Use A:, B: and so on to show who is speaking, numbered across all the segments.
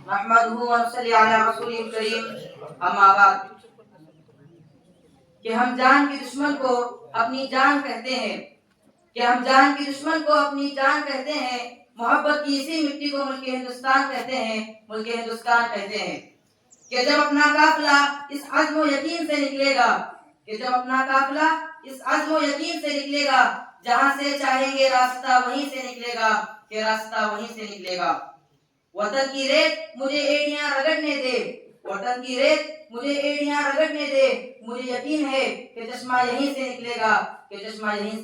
A: نحمده ونصلي على رسوله الكريم اما بعد کہ ہم جان کے دشمن کو اپنی جان کہتے ہیں محبت کی اسی مٹی کو ملک ہندوستان کہتے ہیں کہ جب اپنا قافلہ اس عزم و یقین سے نکلے گا جہاں سے چاہیں گے راستہ وہیں سے نکلے گا وطن کی ریت مجھے ایڑیاں رگڑنے دے مجھے یقین ہے کہ چشمہ یہیں سے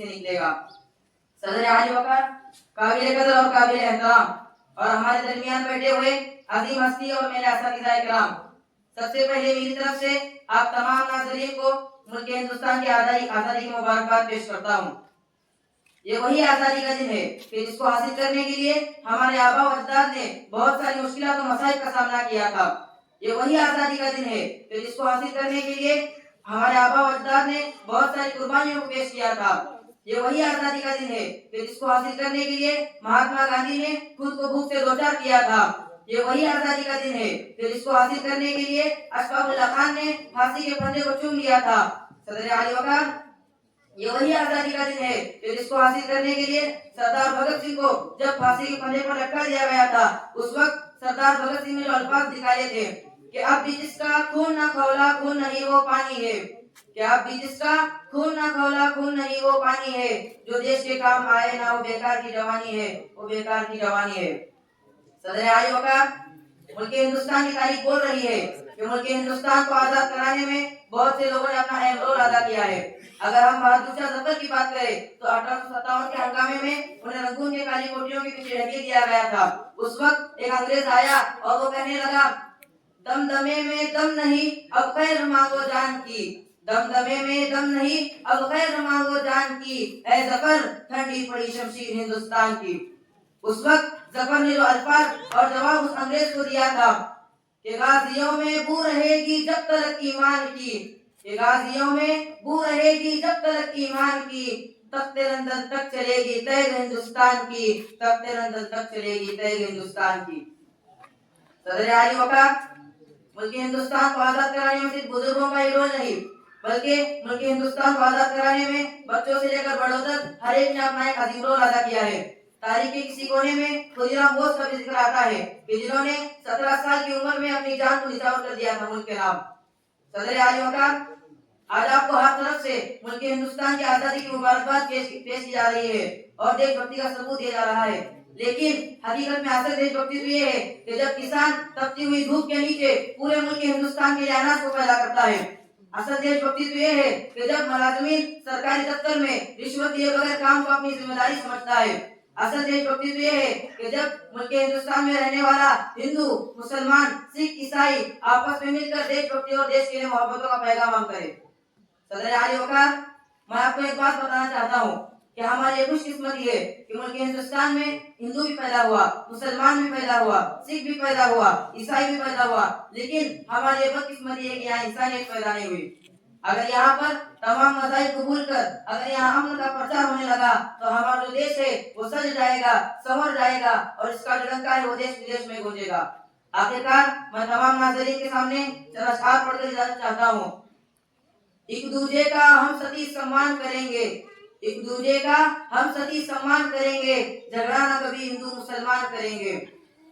A: نکلے گا صدر عالی وقار، قابل قدر اور قابل احترام اور ہمارے درمیان بیٹھے ہوئے عظیم ہستی اور میرے اساتذہ کرام، سب سے پہلے میری طرف سے آپ تمام ناظرین کو ملک ہندوستان کی آزادی کی مبارکباد پیش کرتا ہوں۔ یہ وہی آزادی کا دن ہے کہ جس کو حاصل کرنے کے لیے ہمارے آباء و اجداد نے بہت ساری مشکلات و مصائب کا سامنا کیا تھا۔ یہ وہی آزادی کا دن ہے کہ جس کو حاصل کرنے کے لیے ہمارے آباء و اجداد نے بہت ساری قربانیوں کو پیش کیا تھا۔ یہ وہی آزادی کا دن ہے کہ جس کو حاصل کرنے کے لیے مہاتما گاندھی نے خود کو بھوک سے دوچار کیا تھا۔ یہ وہی آزادی کا دن ہے کہ جس کو حاصل کرنے کے لیے اشفاق اللہ خان نے پھانسی کے پھندے کو چوم لیا تھا۔ صدر عالی وقار، یہ وہی آزادی کا دن ہے کہ جس کو حاصل کرنے کے لیے سردار بھگت سنگھ کو جب پھانسی کے پھندے پر لٹکا دیا گیا تھا، اس وقت سردار بھگت سنگھ نے جو الفاظ دکھائے تھے کہ اب بھی جس کا خون نہ کھولا خون نہیں وہ پانی ہے، جو دیش کے کام آئے نہ وہ بیکار کی جوانی ہے۔ صدر عالی وقار، ملک ہندوستان کی تاریخ بول رہی ہے کہ ملک ہندوستان کو آزاد کرانے میں بہت سے لوگوں نے اپنا اہم رول ادا کیا ہے۔ اگر ہم بہادر شاہ ظفر کی بات کریں تو 1857 کے ہنگامے میں انہیں رنگون کے کالی کوٹریوں کے پیچھے ڈھکیل دیا گیا تھا۔ اس وقت ایک انگریز آیا اور وہ کہنے لگا، دمدمے میں دم نہیں اب خیر مانگو جان کی، اے ظفر ٹھنڈی پڑی شمشیر ہندوستان کی۔ اس وقت ظفر نے جو الفاظ اور جواب اس انگریز کو دیا تھا کہ غازیوں میں بو رہے گی جب تلک ایمان کی، تخت لندن تک چلے گی تیغ ہندوستان کی۔ صدر عالی وقار، ملک ہندوستان کو آزاد کرانے میں صرف بزرگوں کا ہی رول نہیں بلکہ ملک ہندوستان کو آزاد کرانے میں بچوں سے لے کر بڑوں تک ہر ایک نے اپنا ایک عظیم رول ادا کیا ہے۔ تاریخ کے کسی کونے میں خودرام بوس کا بھی ذکر آتا ہے کہ جنہوں نے 17 سال کی عمر میں اپنی جان کو نچھاور کر دیا تھا ملک کے نام۔ صدر عالی وقار، آج آپ کو ہر طرف سے ملک ہندوستان کی آزادی کی مبارکباد پیش کی جا رہی ہے اور دیش بھکتی کا ثبوت دیا جا رہا ہے، لیکن حقیقت میں اصل دیش بھکتی تو یہ ہے کہ جب کسان تپتی ہوئی دھوپ کے نیچے پورے ملک ہندوستان کے لیے اناج کو پیدا کرتا ہے۔ اصل دیش بھکتی تو یہ ہے کہ جب ملازمین سرکاری دفتر میں رشوت دیے بغیر کام کو اپنی ذمہ داری سمجھتا ہے۔ اصل دیش بھکتی تو یہ ہے کہ جب ملک ہندوستان میں رہنے والا ہندو، مسلمان، سکھ، عیسائی آپس میں مل کر دیش بھکتی اور دیش کے لیے محبتوں کا پیغام عام کرے۔ صدر عالی وقار، میں آپ کو ایک بات بتانا چاہتا ہوں کہ ہماری یہ خوش قسمتی ہے کہ ملک ہندوستان میں ہندو بھی پیدا ہوا، مسلمان بھی پیدا ہوا، سکھ بھی پیدا ہوا، عیسائی بھی پیدا ہوا، لیکن ہماری یہ بد قسمتی ہے کہ یہاں انسانیت پیدا نہیں ہوئی۔ اگر یہاں پر تمام مذاہب قبول کر اگر یہاں امن کا پرچار ہونے لگا تو ہمارا جو دیش ہے وہ سج جائے گا، سنور جائے گا اور اس کا جو ڈنکا ہے وہ دیش ودیش میں گونجے گا۔ آخرکار میں تمام ناظرین کے سامنے چند اشعار پڑھ کر اجازت چاہتا ہوں۔ ایک دوجے کا ہم ستی سمان کریں گے، جھگڑا نہ کبھی ہندو مسلمان کریں گے۔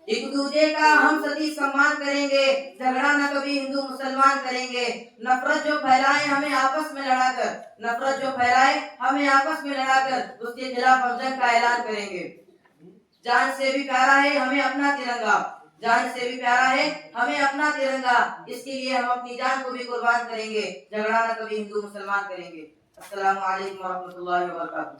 A: ایک دوجے کا ہم ستی سمان کریں گے، جھگڑا نہ کبھی ہندو مسلمان کریں گے۔ نفرت جو پھیلائے ہمیں آپس میں لڑا کر اس کے خلاف ہم جنگ کا اعلان کریں گے۔ جان سے بھی پیارا ہے ہمیں اپنا ترنگا، اس کے لیے ہم اپنی جان کو بھی قربان کریں گے، جھگڑا نہ کبھی ہندو مسلمان کریں گے۔ السلام علیکم ورحمۃ اللہ وبرکاتہ۔